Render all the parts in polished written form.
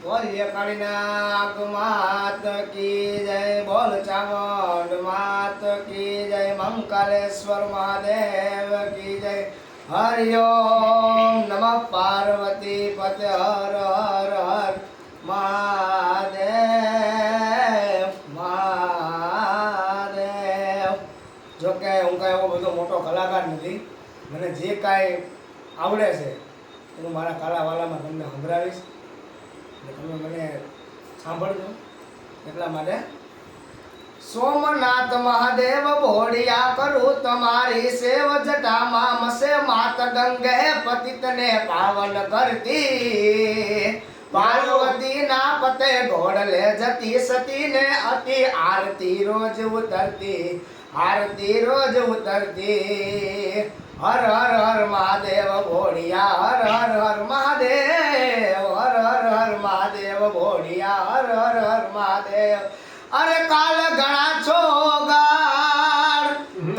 બોલીએ કાળીનાગ માત કી જય, બોલ ચામુંડ માત કી જય, મંકાલેશ્વર મહાદેવ કી જય. હરિ ઓમ નમઃ પાર્વતી પતે હર હર હર મહાદેવ મહાદેવ. જો કે હું કાંઈ એવો બધો મોટો કલાકાર નથી. મને જે કાંઈ આવડે છે હું મારા કાલાવાલામાં તમને સંભળાવીશ, તમે મને સાંભળજો. એટલા માટે સોમનાથ મહાદેવ ભોળિયા કરું તમારી સેવ, જટામાં મસે માત ગંગે પતિતને પાવન કરતી, પાર્વતી ના પતે ઘોડલે જતી સતી ને અતિ આરતી રોજ ઉતરતી, આરતી રોજ ઉતરતી. હર હર હર મહાદેવ ભોળિયા, હર હર હર મહાદેવ, હર હર હર મહાદેવ ભોળિયા, હર હર હર મહાદેવ. અરે કાલ ગણા છોગાડ,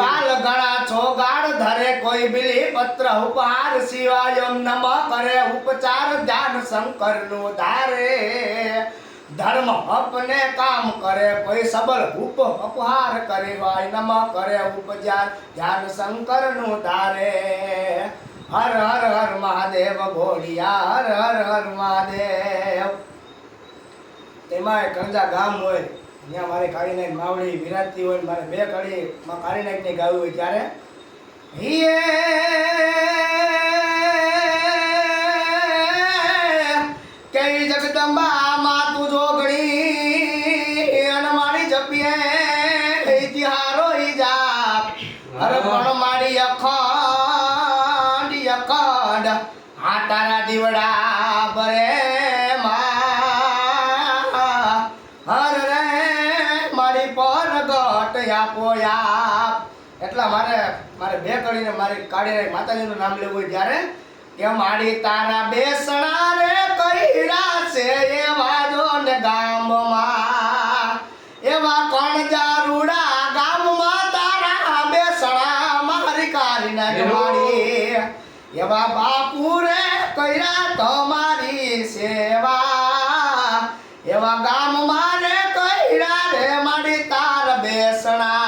કાલ ગણા છોગાડ ધરે કોઈ બિલી પત્ર ઉપહાર, શિવાય નમ કરે ઉપચાર, ધ્યાન શંકર નું ધારે. ધર્મ અપને કામ કરે કોઈ સબળ ઉપ અપહાર કરે, વાય નમ કરે ઉપચાર, ધ્યાન શંકર નું ધારે. હર હર હર મહાદેવ ભોળિયા, હર હર હર મહાદેવ. તેમાં કંજા ગામ હોય ત્યાં મારે કાળીનાગ માવડી વિરાજતી હોય, મારે બે કડી માં કાળીનાગ ની ગાવી હોય ત્યારે કેવી જગદંબા માં તું જોગણી, અને મારી જપીએ ઇતિહારો ઈ જાપ. અરે પણ મારી અખંડ અખંડ આ તારા દીવડા બરે એટલા મારે બે કડીને મારી કાળીનાગ માતાજીનું નામ લેવું હોય ત્યારે કે મારી તારા બેસણા રે કઈરા છે એવા જો ને ગામમાં, એવા કણજારુડા ગામમાં તારા બેસણા મારી કાળીનાગ મારી, એવા બાપુ રે કઈરા તમારી સેવા, એવા ગામમાં રે કઈરા રે મારી તાર બેસણા.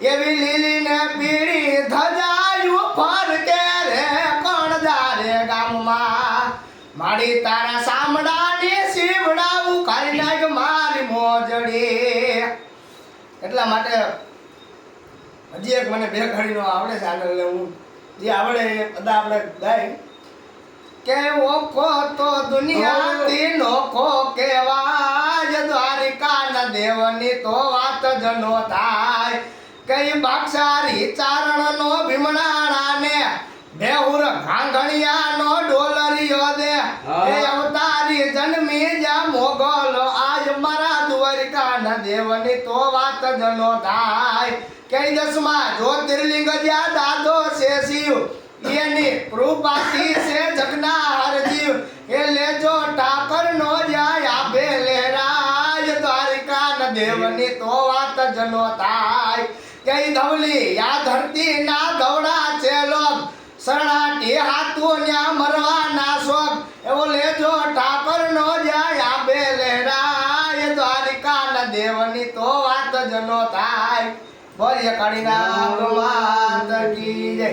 એવી લીલી ને પીળી ધજાયું ફરકે રે કણજા રે ગામમાં, મારી તારા સામડાની શીવડાવું કાળીનાગ મારી મોજડી. એટલા માટે હજી એક મને બે ઘડીનો આવડે છે, આને હું જે આવડે એ બધા આપણે ગાય કે ઓખો તો દુનિયાથી નોખો કેવાય, દ્વારિકાના દેવની તો વાત જ નો થાય. કઈ બાક્ષારી ચારણ નો ભીમણાણા ને બેહુર ઘાંઘણિયા નો ડોલરિયો દે, એ અવતારી જન્મી જા મોગલ આજ મારા દ્વારિકાના દેવની તો વાત જ નો થાય. કઈ દસમા જ્યોતિર્લિંગ જ્યાં દાદો છે શિવ, એની કૃપાથી છે જગના હર જીવ, એ લેજો ઠાકર નો જાય આપે લેરાજ, દ્વારિકાના દેવની તો વાત જ નો થાય. કઈ ધવલી યા ધરતી ના ધવડા છે લોક, શરણાટી હાથું ન્યા મરવાના શોખ, એવો લેજો ઠાકર નો જાય આપે લેરાય, દ્વારિકાના દેવની તો વાત જ નો થાય. બોલીએ કાળીનાગ માત કી જય.